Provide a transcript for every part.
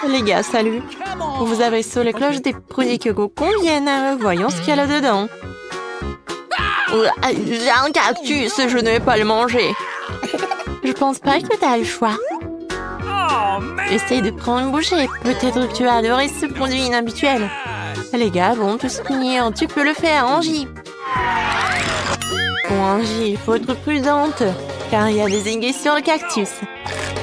Les gars, salut. Vous avez sur les cloches des produits qui vous conviennent. Voyons ce qu'il y a là-dedans. J'ai un cactus, je ne vais pas le manger. Je pense pas que t'as le choix. Essaye de prendre une bouchée. Peut-être que tu vas adorer ce produit inhabituel. Les gars vont tous punir. Tu peux le faire, Angie. Bon, Angie, il faut être prudente, car il y a des aiguilles sur le cactus.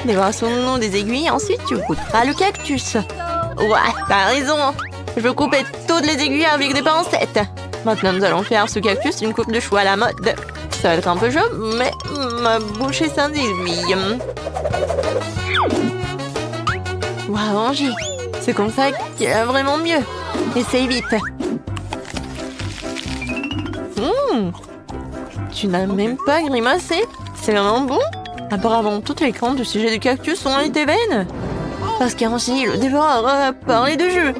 Débarrassons-nous des aiguilles, ensuite tu goûteras le cactus. Ouais, t'as raison. Je veux couper toutes les aiguilles avec des pincettes. Maintenant, nous allons faire ce cactus une coupe de chou à la mode. Ça va être un peu chaud, mais ma bouche est sans aiguille. Waouh, Angie, c'est comme ça qu'il y a vraiment mieux. Essaye vite. Tu n'as même pas grimacé. C'est vraiment bon. Apparemment, toutes les craintes du sujet du cactus ont été vaines. Parce qu'Angie, le dévoreur, a parlé de jeu.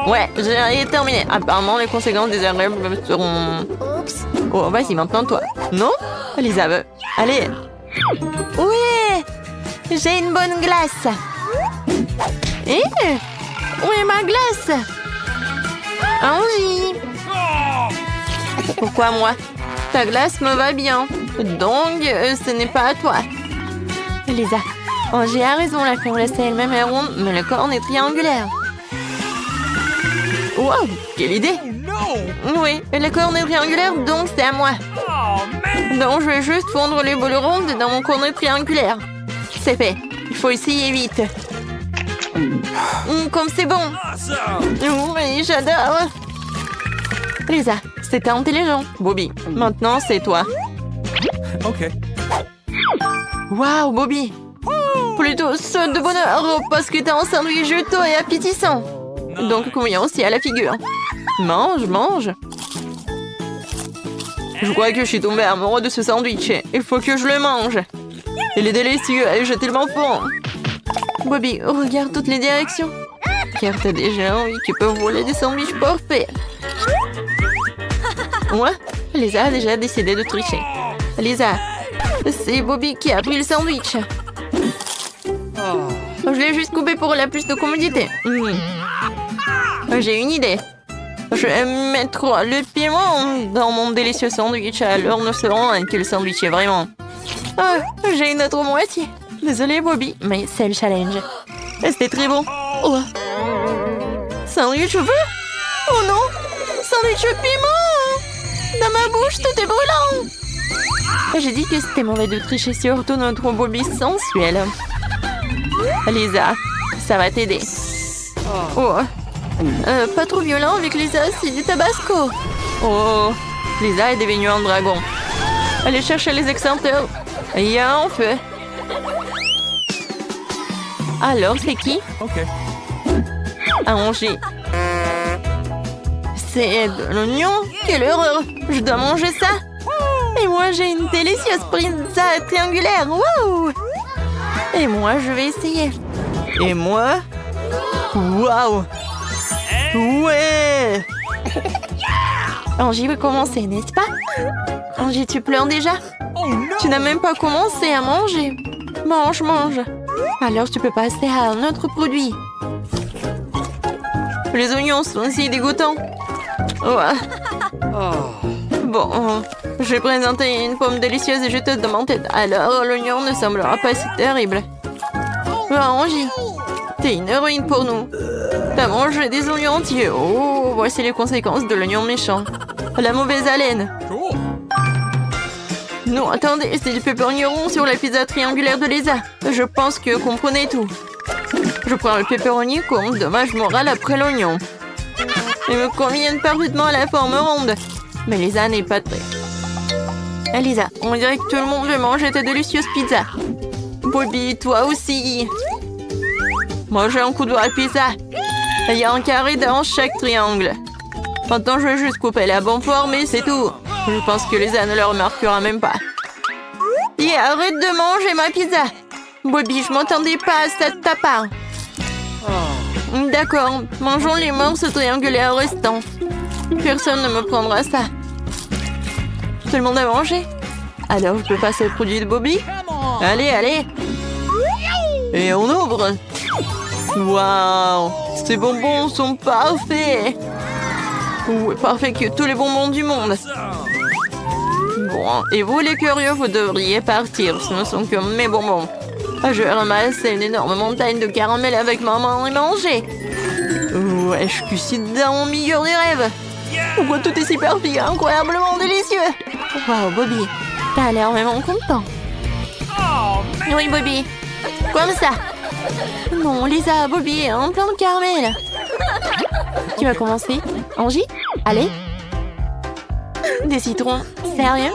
Ouais, j'ai terminé. Apparemment, les conséquences désagréables seront... Oh, vas-y, maintenant toi. Non, Lisa veut. Allez. Oui, j'ai une bonne glace. Eh, où est ma glace? Angie. Pourquoi moi? Ta glace me va bien. Donc, ce n'est pas à toi. Lisa, Angie a raison, la crème glacée elle-même est ronde, mais le corne est triangulaire. Wow, quelle idée! Oui, le corne est triangulaire, donc c'est à moi. Donc, je vais juste fondre les boules rondes dans mon cornet triangulaire. C'est fait. Il faut essayer vite. Comme c'est bon. Oui, j'adore. Lisa, c'était intelligent. Bobby, maintenant c'est toi. Ok. Waouh, Bobby. Plutôt saute de bonheur, parce que t'as un sandwich juteux et appétissant. Donc, convient aussi à la figure. Mange, mange. Je crois que je suis tombée amoureuse de ce sandwich. Il faut que je le mange. Il est délicieux et j'ai tellement faim. Bobby, regarde toutes les directions. Car t'as des gens qui peuvent voler des sandwichs parfaits. Ouais, Lisa a déjà décidé de tricher. Lisa, c'est Bobby qui a pris le sandwich. Je l'ai juste coupé pour la plus de commodité. J'ai une idée. Je vais mettre le piment dans mon délicieux sandwich. Alors nous saurons que le sandwich est vraiment... Ah, j'ai une autre moitié. Désolée, Bobby, mais c'est le challenge. C'était très bon. Oh. Sandwich au feu? Oh non! Sandwich au piment! Dans ma bouche, tout est brûlant! J'ai dit que c'était mauvais de tricher, surtout notre Bobby sensuel. Lisa, ça va t'aider. Oh. Pas trop violent avec Lisa, c'est du tabasco. Oh, Lisa est devenue un dragon. Allez chercher les extincteurs. Il y a un feu. Alors, c'est qui? Ok. Angie. C'est de l'oignon? Quelle horreur! Je dois manger ça? Et moi, j'ai une délicieuse pizza triangulaire. Wow! Et moi, je vais essayer. Et moi? Waouh! Ouais! Angie veut commencer, n'est-ce pas? Angie, tu pleures déjà? Tu n'as même pas commencé à manger. Mange, mange. Alors, tu peux passer à un autre produit. Les oignons sont si dégoûtants. Ouais. Bon, je vais présenter une pomme délicieuse et juteuse dans ma tête. Alors, l'oignon ne semblera pas si terrible. Angie, t'es une héroïne pour nous. T'as mangé des oignons entiers. Oh, voici les conséquences de l'oignon méchant. La mauvaise haleine. Non, attendez, c'est du pepperoni rond sur la pizza triangulaire de Lisa. Je pense que vous comprenez tout. Je prends le pepperoni comme dommage moral après l'oignon. Il me convient parfaitement à la forme ronde. Mais Lisa n'est pas très... Lisa, on dirait que tout le monde veut manger ta délicieuse pizza. Bobby, toi aussi. Moi, j'ai un coup de doigt à pizza. Il y a un carré dans chaque triangle. Maintenant, je vais juste couper la bonne forme et c'est tout. Je pense que Lisa ne le remarquera même pas. Et arrête de manger ma pizza. Bobby, je m'attendais pas à ça de ta part. D'accord, mangeons les morceaux triangulaires restants. Personne ne me prendra ça. Tout le monde a mangé? Alors, je peux passer au produit de Bobby? Allez, allez. Et on ouvre. Waouh, ces bonbons sont parfaits. Ouais, parfait que tous les bonbons du monde. Bon, et vous les curieux, vous devriez partir. Ce ne sont que mes bonbons. Je vais ramasser une énorme montagne de caramel avec maman et manger. Ouais, je suis dans mon meilleur des rêves. Pourquoi tout est si perfide, incroyablement délicieux. Waouh, Bobby, t'as l'air vraiment content. Oui, Bobby, comme ça. Non, Lisa, Bobby, un plein de caramel. Qui va commencer? Angie? Allez. Des citrons? Sérieux?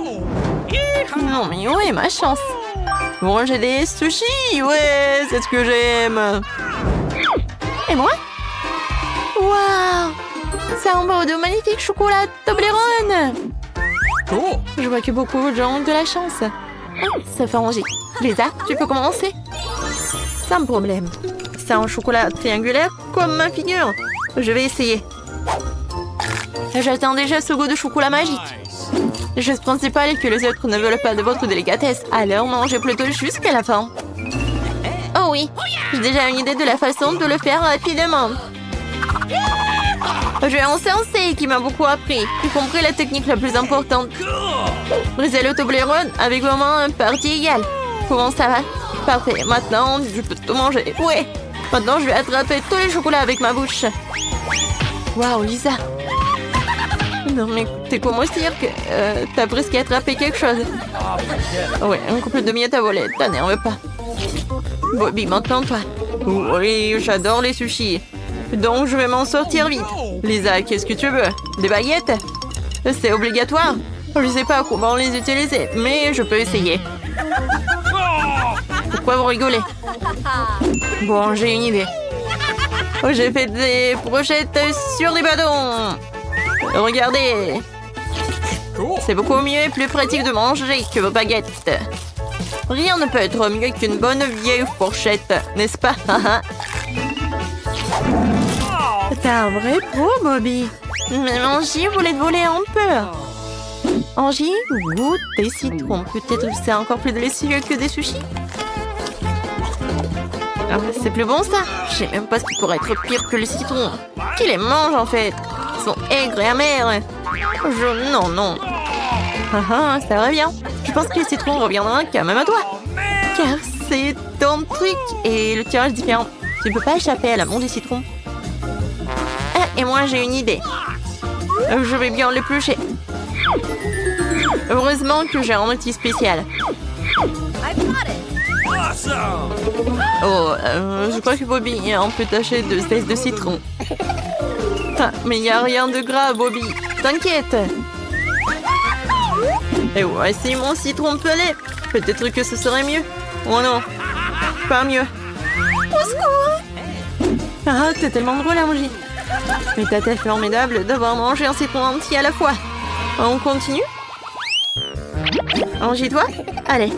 Non, mais où est ma chance? Bon, j'ai des sushis, ouais, c'est ce que j'aime. Et moi? Waouh! C'est un beau de magnifique chocolat Toblerone. Je vois que beaucoup de gens ont de la chance. Ça fait Angie. Lisa, tu peux commencer? Sans problème. C'est un chocolat triangulaire comme ma figure. Je vais essayer. J'attends déjà ce goût de chocolat magique. La chose principale est que les autres ne veulent pas de votre délicatesse. Alors mangez plutôt jusqu'à la fin. Oh oui, j'ai déjà une idée de la façon de le faire rapidement. J'ai un sensei qui m'a beaucoup appris, y compris la technique la plus importante. Briser le Toblerone avec vraiment une partie égale. Comment ça va? Parfait, maintenant je peux tout manger. Ouais, maintenant je vais attraper tous les chocolats avec ma bouche. Waouh, Lisa. Non mais t'es comment dire que t'as presque attrapé quelque chose. Ouais, un couple de miettes à voler, t'énerve pas. Bobby, maintenant toi. Oui, j'adore les sushis. Donc je vais m'en sortir vite. Lisa, qu'est-ce que tu veux? Des baguettes? C'est obligatoire? Je sais pas comment les utiliser, mais je peux essayer. Pourquoi vous rigolez? Bon, j'ai une idée. J'ai fait des brochettes sur des bâtons. Regardez. C'est beaucoup mieux et plus pratique de manger que vos baguettes. Rien ne peut être mieux qu'une bonne vieille fourchette, n'est-ce pas? T'es un vrai pro, Bobby. Mais Angie voulait te voler un peu. Angie, goûte des citrons. Peut-être que c'est encore plus délicieux que des sushis. Ah, c'est plus bon ça. Je sais même pas ce qui pourrait être pire que les citrons. Qui les mange en fait? Ils sont aigres et amers. Non. Ça va bien. Je pense que les citrons reviendront quand même à toi. Car c'est ton truc et le tirage est différent. Tu ne peux pas échapper à l'amour du citron. Ah, et moi j'ai une idée. Je vais bien l'éplucher. Heureusement que j'ai un outil spécial. Oh, je crois que Bobby est un peu taché de zeste de citron. Ah, mais il n'y a rien de grave, Bobby. T'inquiète. Et voici mon citron pelé. Peut-être que ce serait mieux. Oh non, pas mieux. Au secours! Ah, t'es tellement drôle, Angie. Mais t'as été formidable d'avoir mangé un citron entier à la fois. On continue? Angie, toi? Allez.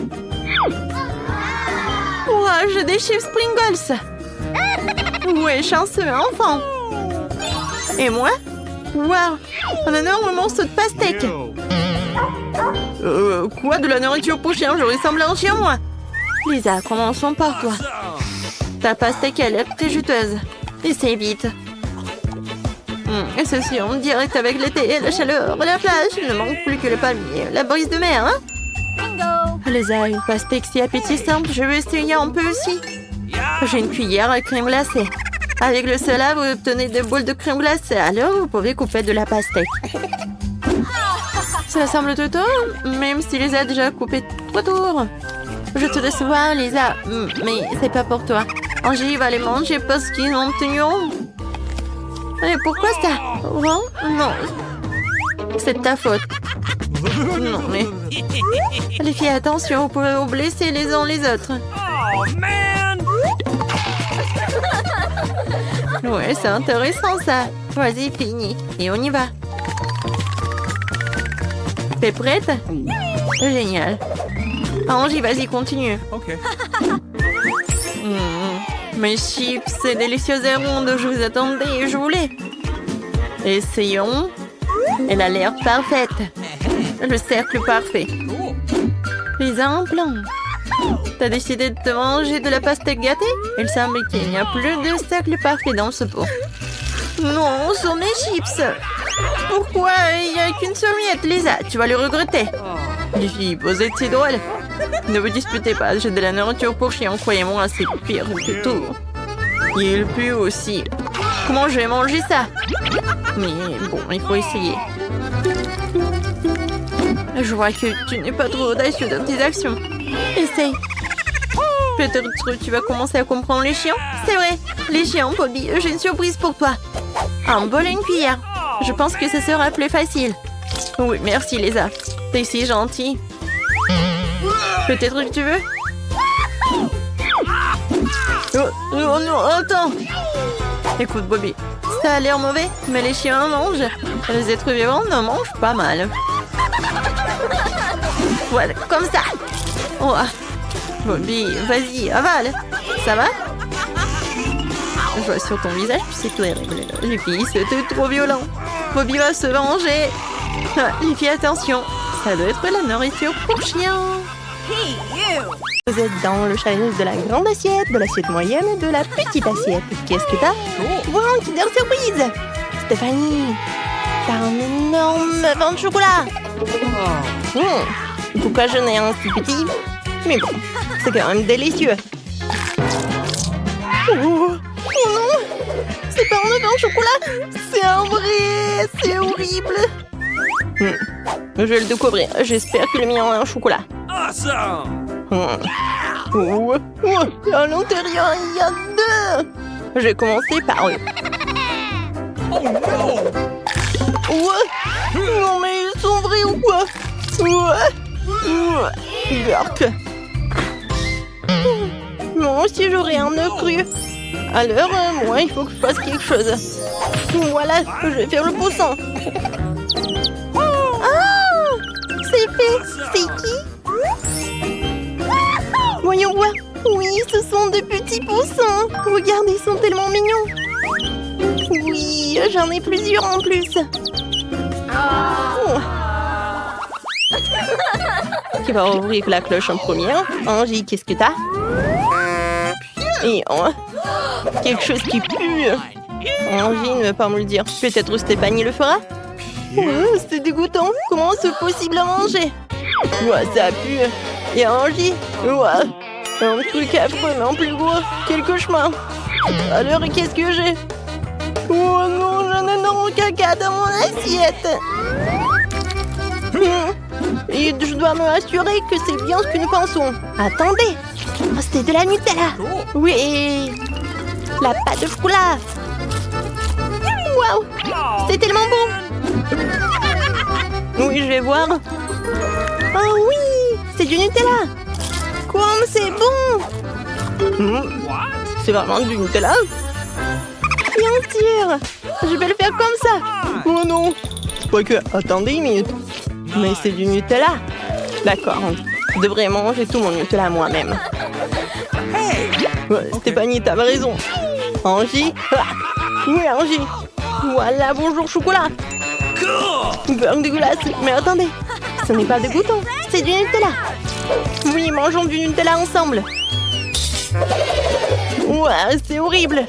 Ouah, je déchiffre Pringles. Ouais, chanceux, enfant. Et moi? Waouh, un énorme morceau de pastèque. Quoi, de la nourriture pour chien? Je ressemble à un chien, moi. Lisa, commençons par toi. Ta pastèque a l'air très juteuse. Essaye vite. Et ceci en direct avec l'été, la chaleur, la plage. Il ne manque plus que le palmier, la brise de mer, hein? Lisa, une pastèque si appétissante, je vais essayer un peu aussi. J'ai une cuillère à crème glacée. Avec le cela, vous obtenez des boules de crème glacée. Alors, vous pouvez couper de la pastèque. Ça semble tout même si Lisa a déjà coupé trois tours. Je te laisse voir, Lisa, mais c'est pas pour toi. Angie va les manger parce qu'ils ont tenu rond. Et pourquoi ça? Oh, non, c'est de ta faute. Non, mais... Les filles, attention, vous pouvez vous blesser les uns les autres. Oh, man! Ouais, c'est intéressant, ça. Vas-y, fini. Et on y va. T'es prête? Génial. Angie, vas-y, continue. Ok. Mes chips, c'est délicieuses et rondes. Je vous attendais et je voulais. Essayons. Elle a l'air parfaite. Le cercle parfait. Les implants. T'as décidé de te manger de la pastèque gâtée? Il semble qu'il n'y a plus de cercle parfait dans ce pot. Non, ce sont mes chips. Pourquoi il n'y a qu'une seule miette, Lisa? Tu vas le regretter. Les filles, vous êtes si drôles. Ne vous disputez pas, j'ai de la nourriture pour chien, croyez-moi, c'est pire que tout. Il pue aussi. Comment je vais manger ça? Mais bon, il faut essayer. Je vois que tu n'es pas trop audacieux dans tes actions. Essaye. Peut-être que tu vas commencer à comprendre les chiens. C'est vrai, les chiens, Bobby, j'ai une surprise pour toi. Un bol et une cuillère. Je pense que ce sera plus facile. Oui, merci Lisa. T'es si gentille. Peut-être que tu veux? Oh non, attends. Écoute Bobby, ça a l'air mauvais, mais les chiens en mangent. Les êtres vivants en mangent pas mal. Voilà, comme ça. Oh. Bobby, vas-y, avale. Ça va? Je vois sur ton visage, tu sais tout est réglé. Les filles, c'était trop violent. Bobby va se venger. Les filles, attention. Ça doit être la nourriture pour chien. Vous êtes dans le challenge de la grande assiette, de l'assiette moyenne et de la petite assiette. Qu'est-ce que t'as? Wow, un Kinder Surprise! Stéphanie, t'as un énorme pain de chocolat. Pourquoi je n'ai un si petit? Mais bon, c'est quand même délicieux. Oh non! C'est pas un pain de chocolat! C'est un vrai! C'est horrible! Je vais le découvrir. J'espère que le mien a un chocolat. Awesome! À l'intérieur, il y a deux! Je vais commencer par eux. Oh non! Non mais ils sont vrais ou quoi? Burk. Moi aussi j'aurais un œuf cru. Alors moi il faut que je fasse quelque chose. Voilà, je vais faire le poussin. Ah! C'est fait! C'est qui? Voyons voir. Oui, ce sont de petits poussins. Regarde, ils sont tellement mignons. Oui, j'en ai plusieurs en plus. Oh. Qui va ouvrir la cloche en première? Angie, qu'est-ce que t'as? Et quelque chose qui pue. Angie ne veut pas me le dire. Peut-être Stéphanie le fera? C'est dégoûtant. Comment c'est possible à manger? Ça pue. Et Angie? Un truc affreux, mais en plus gros. Quel cauchemar. Alors, qu'est-ce que j'ai? Oh non, j'ai un énorme caca dans mon assiette. Et je dois me assurer que c'est bien ce que nous pensons. Attendez. C'est de la Nutella. Oui. La pâte de chocolat. Waouh. C'est tellement bon. Oui, je vais voir. Oh oui. C'est du Nutella. Comme c'est bon. C'est vraiment du Nutella? Bien sûr. Je vais le faire comme ça. Oh non. Quoique, attendez une minute. Mais c'est du Nutella. D'accord. Je devrais manger tout mon Nutella moi-même. Stéphanie, t'avais raison. Angie? Oui, Angie. Voilà, bonjour chocolat. Beurre dégueulasse. Mais attendez. Ce n'est pas dégoûtant. C'est du Nutella. Oui, mangeons du Nutella ensemble. C'est horrible.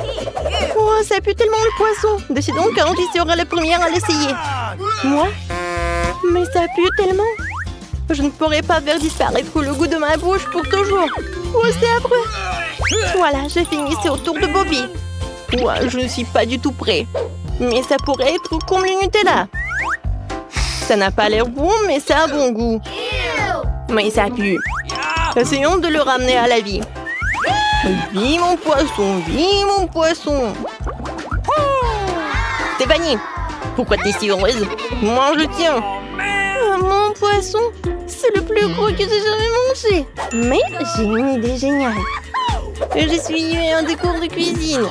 Ça pue tellement le poisson. Décidons qu'Angie sera la première à l'essayer. Moi? Mais ça pue tellement. Je ne pourrais pas faire disparaître le goût de ma bouche pour toujours. C'est affreux. Voilà, j'ai fini. C'est au tour de Bobby. Je ne suis pas du tout prêt. Mais ça pourrait être comme le Nutella. Ça n'a pas l'air bon, mais ça a bon goût. Mais ça pue. Essayons de le ramener à la vie. Vis mon poisson, vis mon poisson. Stéphanie, pourquoi t'es si heureuse? Mange le tien. Mon poisson, c'est le plus gros que j'ai jamais mangé. Mais j'ai une idée géniale. Je suis un des cours de cuisine.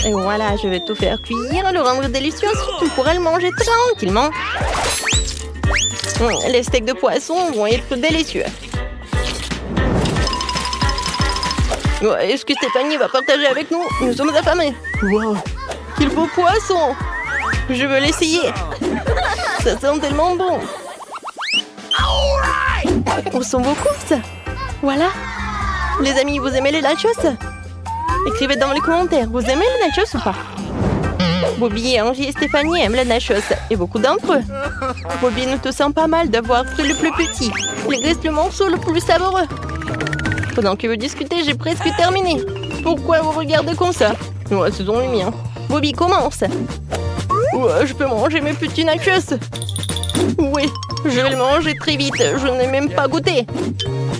Et voilà, je vais tout faire cuire, le rendre délicieux. Tu pourras le manger tranquillement. Les steaks de poisson vont être délicieux. Est-ce que Stéphanie va partager avec nous? Nous sommes affamés. Quel beau poisson. Je veux l'essayer. Ça sent tellement bon. On sent beaucoup ça. Voilà. Les amis, vous aimez les nachos? Écrivez dans les commentaires, vous aimez les nachos ou pas? Bobby, Angie et Stéphanie aiment les nachos, et beaucoup d'entre eux. Bobby ne te sent pas mal d'avoir pris le plus petit. Il reste le morceau le plus savoureux. Pendant que vous discutez, j'ai presque terminé. Pourquoi vous regardez comme ça? Ouais, ce sont les miens. Bobby, commence. Ouais, je peux manger mes petits nachos. Oui, je vais le manger très vite. Je n'ai même pas goûté.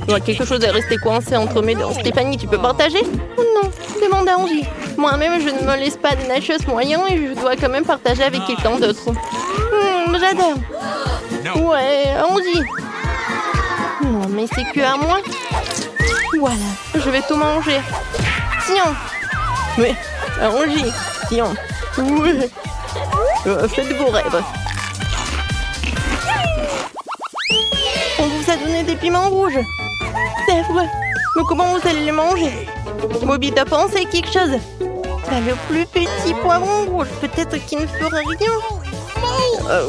Ouais, quelque chose est resté coincé entre mes dents. Stéphanie, tu peux partager? Oh non, demande à Angie. Moi-même, je ne me laisse pas des nachos moyens et je dois quand même partager avec quelqu'un d'autre. J'adore. Ouais, Angie. Non, mais c'est que à moi. Voilà, je vais tout manger. Tiens. Mais, Angie, tiens. Ouais. Faites vos rêves. On vous a donné des piments rouges. C'est vrai. Mais comment vous allez les manger? Bobby, t'as pensé quelque chose? T'as le plus petit poivron rouge. Peut-être qu'il ne fera rien.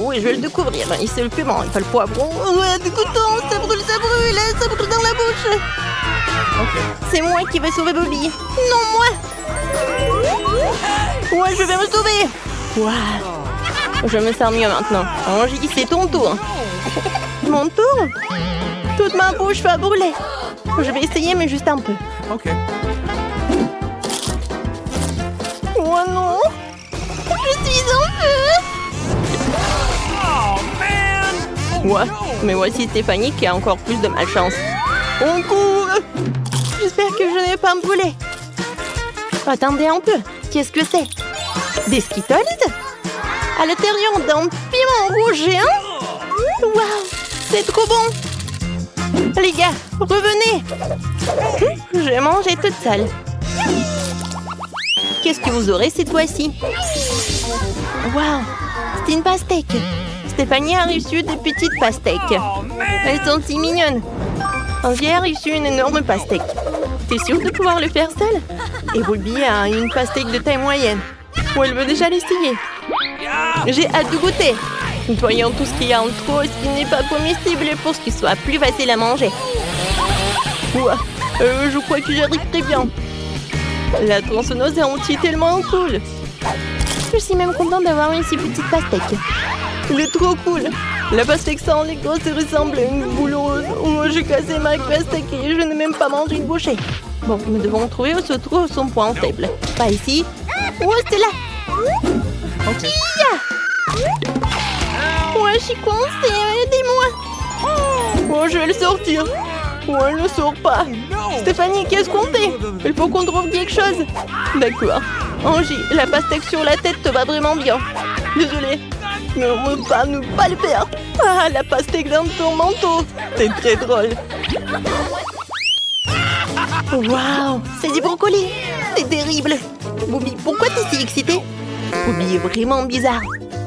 Oui, je vais le découvrir. C'est le piment, il pas le poivron. Ouais, dégoûtant, ça brûle dans la bouche. C'est moi qui vais sauver Bobby. Non, moi. Ouais, je vais me sauver. Wow. Je me sens mieux maintenant. Angie, c'est ton tour. Mon tour? Toute ma bouche va brûler. Je vais essayer, mais juste un peu. Ok. Oh non! Je suis en feu! Oh man! Ouais, mais voici Stéphanie qui a encore plus de malchance. On court! J'espère que je n'ai pas me brûler. Attendez un peu. Qu'est-ce que c'est? Des Skittles? À l'intérieur d'un piment rouge géant? Waouh! C'est trop bon! Les gars, revenez! J'ai mangé toute seule. Qu'est-ce que vous aurez cette fois-ci? Waouh! C'est une pastèque. Stéphanie a reçu des petites pastèques. Elles sont si mignonnes. Angie a reçu une énorme pastèque. T'es sûre de pouvoir le faire seule? Et Bobby a une pastèque de taille moyenne. Ou elle veut déjà l'essayer. J'ai hâte de goûter. Nettoyons tout ce qu'il y a en trop et ce qui n'est pas comestible pour ce qui soit plus facile à manger. Ouah, je crois que j'arrive très bien. La tronçonneuse est entier tellement cool. Je suis même contente d'avoir une si petite pastèque. Elle est trop cool. La pastèque sans les grosses ressemble à une boule rose. Oh, j'ai cassé ma pastèque et je n'ai même pas mangé une bouchée. Bon, nous devons trouver où se trouve son point faible. Pas ici. Oh, c'est là. Okay. Ouais, je suis coincée. Aidez-moi. Oh, je vais le sortir. Oh, elle ne sort pas. Stéphanie, qu'est-ce qu'on fait? Il faut qu'on trouve quelque chose. D'accord. Angie, la pastèque sur la tête te va vraiment bien. Désolée. Mais on ne peut pas ne pas le faire. Ah, la pastèque dans ton manteau. C'est très drôle. Waouh, c'est du brocoli. C'est terrible. Bobby, pourquoi t'es si excitée? Bobby est vraiment bizarre.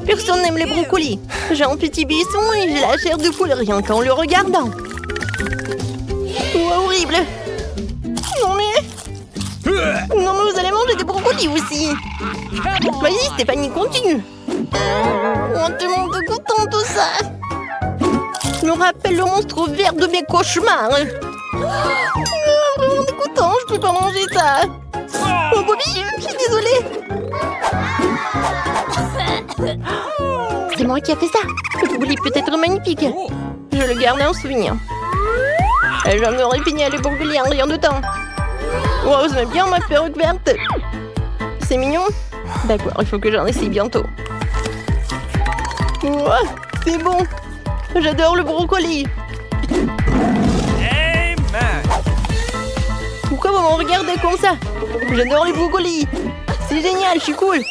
Personne n'aime les brocolis. J'ai un petit buisson et j'ai la chair de poule rien qu'en le regardant. Oh, horrible. Non mais vous allez manger des brocolis aussi. Vas-y Stéphanie, continue. Oh, tellement dégoûtant tout ça. Je me rappelle le monstre vert de mes cauchemars. Vraiment dégoûtant, je peux pas manger ça. Oh Bobby, je suis désolée. C'est moi qui a fait ça. Le brocoli peut être magnifique. Je le garde en souvenir. Et j'en aurais fini à les brocoli en rien de temps. Wow, j'aime bien ma perruque verte. C'est mignon. D'accord, il faut que j'en essaye bientôt. Wow, c'est bon. J'adore le brocoli. Amen. Pourquoi vous me regardez comme ça? J'adore les brocolis. C'est génial, je suis cool.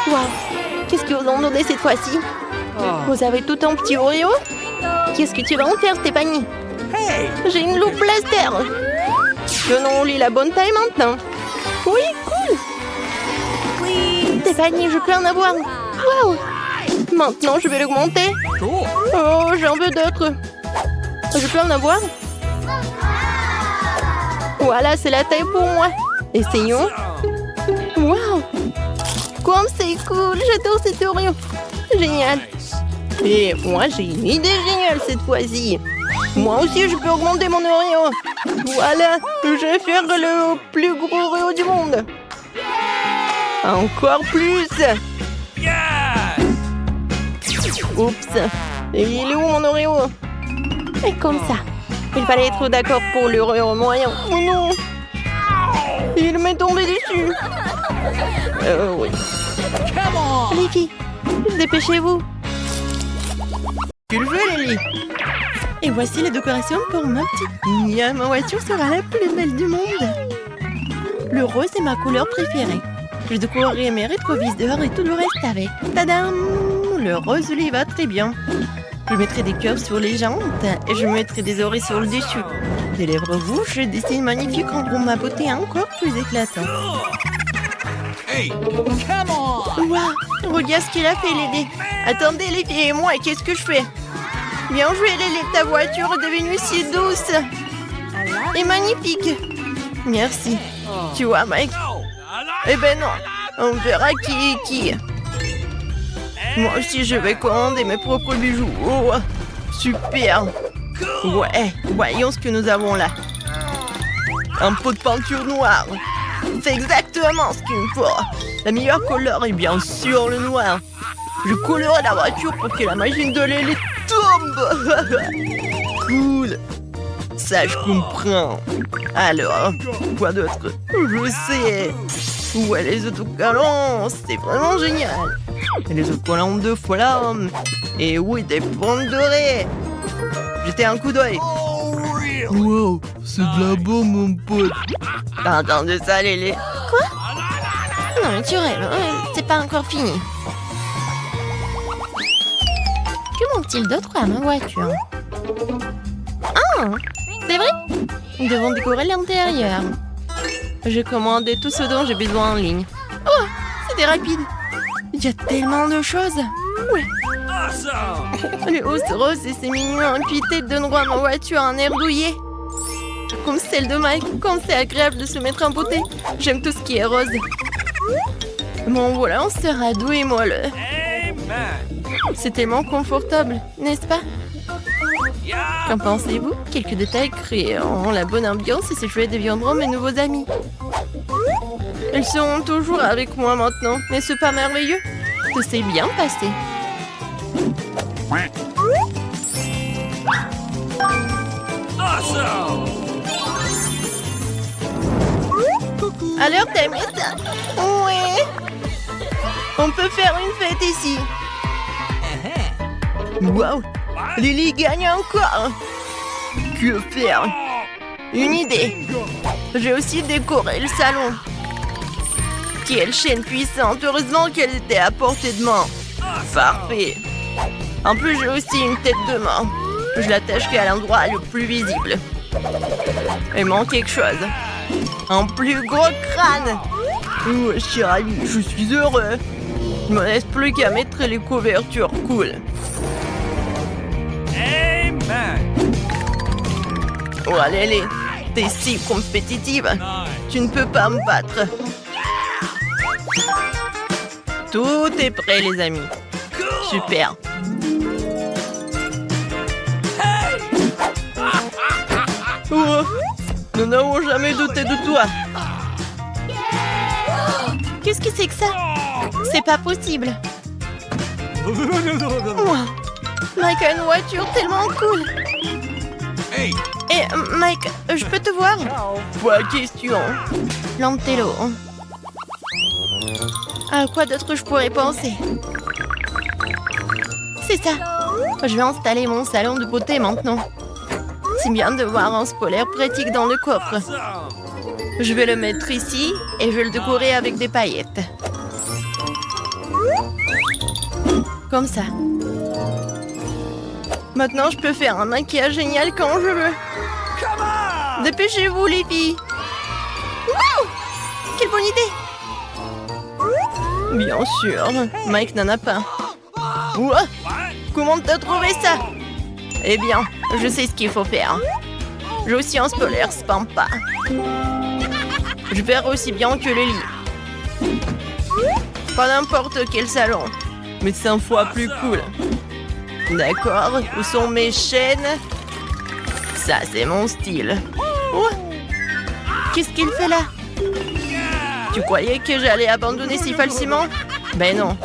Wow, qu'est-ce que vous en donnez cette fois-ci? Vous avez tout un petit Oreo? Qu'est-ce que tu vas en faire, Stéphanie? J'ai une loupe blaster. Donnons-lui la bonne taille maintenant. Oui, cool. Stéphanie, je peux en avoir. Waouh. Maintenant, je vais l'augmenter. Oh, j'en veux d'autres. Je peux en avoir? Voilà, c'est la taille pour moi. Essayons. Waouh. Comme c'est cool. J'adore cette Oreo. Génial. Et moi, j'ai une idée géniale cette fois-ci. Moi aussi, je peux augmenter mon Oreo. Voilà, je vais faire le plus gros Oreo du monde. Encore plus. Yes! Oups. Et il est où mon Oreo? Et comme ça. Il fallait être d'accord pour le Oreo moyen. Oh non. Il m'est tombé dessus. Oui. Come on! Les filles, dépêchez-vous. Tu le veux, Lily? Et voici les décorations pour ma petite fille. Ma voiture sera la plus belle du monde. Le rose est ma couleur préférée. Je décorerai mes rétroviseurs et tout le reste avec. Tadam! Le rose lui va très bien. Je mettrai des cœurs sur les jantes et je mettrai des oreilles sur le dessus. Des lèvres rouges, des signes magnifiques rendront ma beauté encore plus éclatante. Hey! Come on! Waouh! Regarde ce qu'il a fait, Lily. Attendez, les filles et moi, qu'est-ce que je fais? Bien joué, Lily, ta voiture est devenue si douce et magnifique. Merci. Tu vois, Mike? Eh ben non, on verra qui est qui. Moi aussi, je vais commander mes propres bijoux. Oh, super. Ouais, voyons ce que nous avons là. Un pot de peinture noire. C'est exactement ce qu'il me faut. La meilleure couleur est bien sûr le noir. Je colorerai la voiture pour que la machine de Lily tombe. Cool. Ça, je comprends. Alors, quoi d'autre? Je sais. Ouais, les autocollants, c'est vraiment génial. Et les autocollants de flamme. Et oui, des bandes dorées. Jetez un coup d'œil. Wow, c'est de la bombe, mon pote. T'as entendu ça, Lily? Non, mais tu rêves, c'est pas encore fini. Que manque-t-il d'autre à ma voiture? Ah, c'est vrai? Nous devons décorer l'intérieur. J'ai commandé tout ce dont j'ai besoin en ligne. Oh, c'était rapide. Il y a tellement de choses. Ouais. Awesome! Les hausses roses et c'est mignon. Et puis ils donneront à ma voiture un air douillet. Comme celle de Mike. Comme c'est agréable de se mettre en beauté. J'aime tout ce qui est rose. Mon volant sera doux et moelleux. Amen! C'est tellement confortable, n'est-ce pas? Yeah! Qu'en pensez-vous? Quelques détails créeront la bonne ambiance et ces jouets deviendront mes nouveaux amis. Ils seront toujours avec moi maintenant. N'est-ce pas merveilleux? Tout s'est bien passé. Awesome! Alors, t'aimes ça? Ouais. On peut faire une fête ici. Wow. Lily gagne encore. Que faire? Une idée. J'ai aussi décoré le salon. Quelle chaîne puissante. Heureusement qu'elle était à portée de main. Parfait. En plus, j'ai aussi une tête de main. Je l'attacherai à l'endroit le plus visible. Il manque quelque chose. Un plus gros crâne. Oh, je suis ravie. Je suis heureux. Il ne me reste plus qu'à mettre les couvertures cool. Amen! Oh, allez, t'es si compétitive. Tu ne peux pas me battre. Tout est prêt, les amis. Super. Oh, nous n'avons jamais douté de toi. Qu'est-ce que c'est que ça? C'est pas possible. Moi, Mike a une voiture tellement cool. Hey! Et Mike, je peux te voir? Pas question. Lantello. À quoi d'autre je pourrais penser? C'est ça. Je vais installer mon salon de beauté maintenant. C'est bien de voir un spoiler pratique dans le coffre. Awesome! Je vais le mettre ici et je vais le décorer avec des paillettes. Comme ça. Maintenant, je peux faire un maquillage génial quand je veux. Come on! Dépêchez-vous, les filles. Wouh! Quelle bonne idée! Bien sûr, Mike n'en a pas. Ouah! Comment t'as trouvé ça? Eh bien, je sais ce qu'il faut faire. J'ai aussi un spoiler Spampa. Je verrai aussi bien que le lit. Pas n'importe quel salon, mais 5 fois plus cool. D'accord, où sont mes chaînes? Ça, c'est mon style. Oh. Qu'est-ce qu'il fait là? Tu croyais que j'allais abandonner si facilement? Ben non.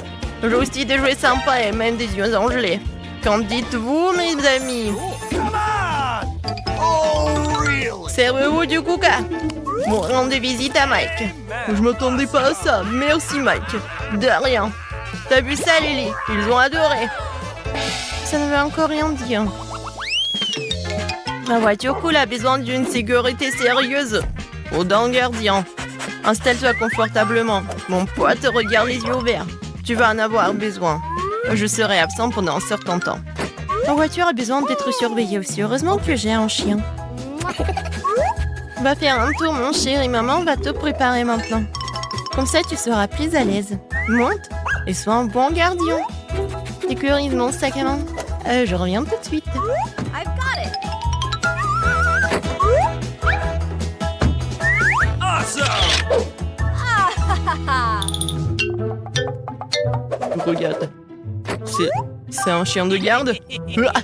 J'ai aussi des jouets sympas et même des yeux gelés. Qu'en dites-vous, mes amis? Come on! Oh, really? Servez-vous du coca? Bon, rendez visite à Mike. Je m'attendais pas à ça. Merci, Mike. De rien. T'as vu ça, Lily? Ils ont adoré. Ça ne veut encore rien dire. Ma voiture cool a besoin d'une sécurité sérieuse. Au gardien. Installe-toi confortablement. Mon pote regarde les yeux ouverts. Tu vas en avoir besoin. Je serai absent pendant un certain temps. Ma voiture a besoin d'être surveillée aussi. Heureusement que j'ai un chien. Va faire un tour, mon chéri. Maman va te préparer maintenant. Comme ça, tu seras plus à l'aise. Monte et sois un bon gardien. Sécurise mon sac à main. Je reviens tout de suite. Awesome! Regarde. C'est un chien de garde. Ah,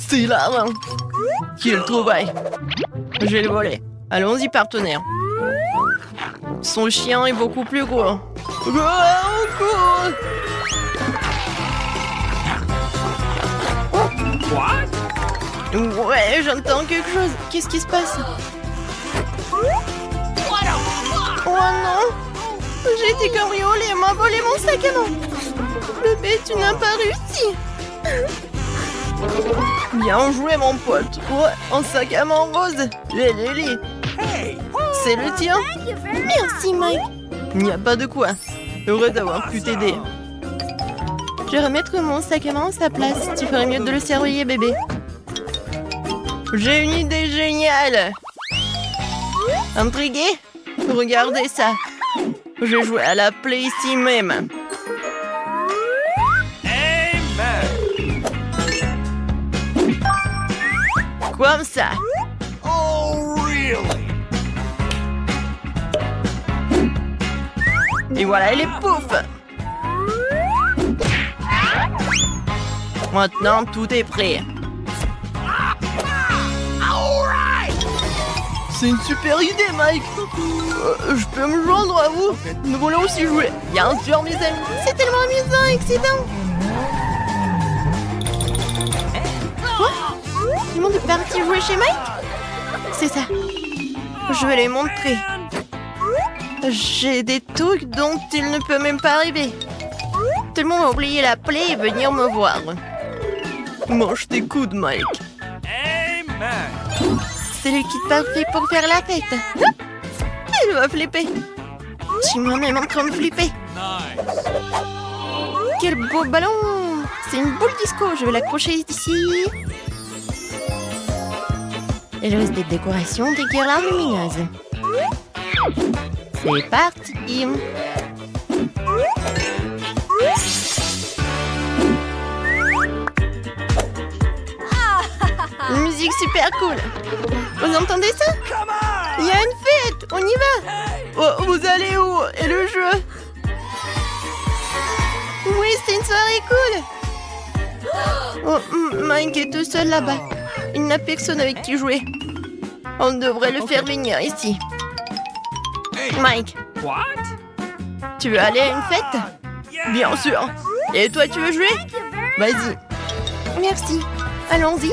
c'est là, hein. Quelle trouvaille. Je vais le voler. Allons-y, partenaire. Son chien est beaucoup plus gros. What? Ouais, j'entends quelque chose. Qu'est-ce qui se passe? Oh non! J'ai été cambriolée et m'a volé mon sac à main. Bébé, tu n'as pas réussi. Bien joué, mon pote. Ouais, un sac à main rose. Lili. Hey! C'est le tien? Merci, Mike. Il n'y a pas de quoi. Heureux d'avoir pu t'aider. Je vais remettre mon sac à main à sa place. Tu ferais mieux de le surveiller, bébé. J'ai une idée géniale. Intrigué? Regardez ça. Je joue à la play ici même. Amen! Comme ça. Oh, really? Et voilà, elle est pouf. Maintenant, tout est prêt. C'est une super idée, Mike. Je peux me joindre à vous. Nous voulons aussi jouer. Bien sûr, mes amis. C'est tellement amusant et excitant. Quoi? Tout le monde est parti jouer chez Mike? C'est ça. Je vais les montrer. J'ai des trucs dont il ne peut même pas rêver. Tout le monde a oublié la plaie et venir me voir. Mange tes coudes, Mike. Amen! C'est le kit parfait pour faire la fête. Elle va flipper. Je suis moi-même en train de flipper. Nice! Quel beau ballon. C'est une boule disco. Je vais l'accrocher ici. Elle reste des décorations, des guirlandes lumineuses. C'est parti. Une musique super cool. Vous entendez ça? Come on! Il y a une fête. On y va. Oh, vous allez où? Et le jeu? Oui, c'est une soirée cool. Oh, Mike est tout seul là-bas. Il n'a personne avec qui jouer. On devrait le faire venir ici. Hey! Mike, What? tu veux aller à une fête? Yeah! Bien sûr. Et toi, tu veux jouer? Vas-y. Merci. Allons-y.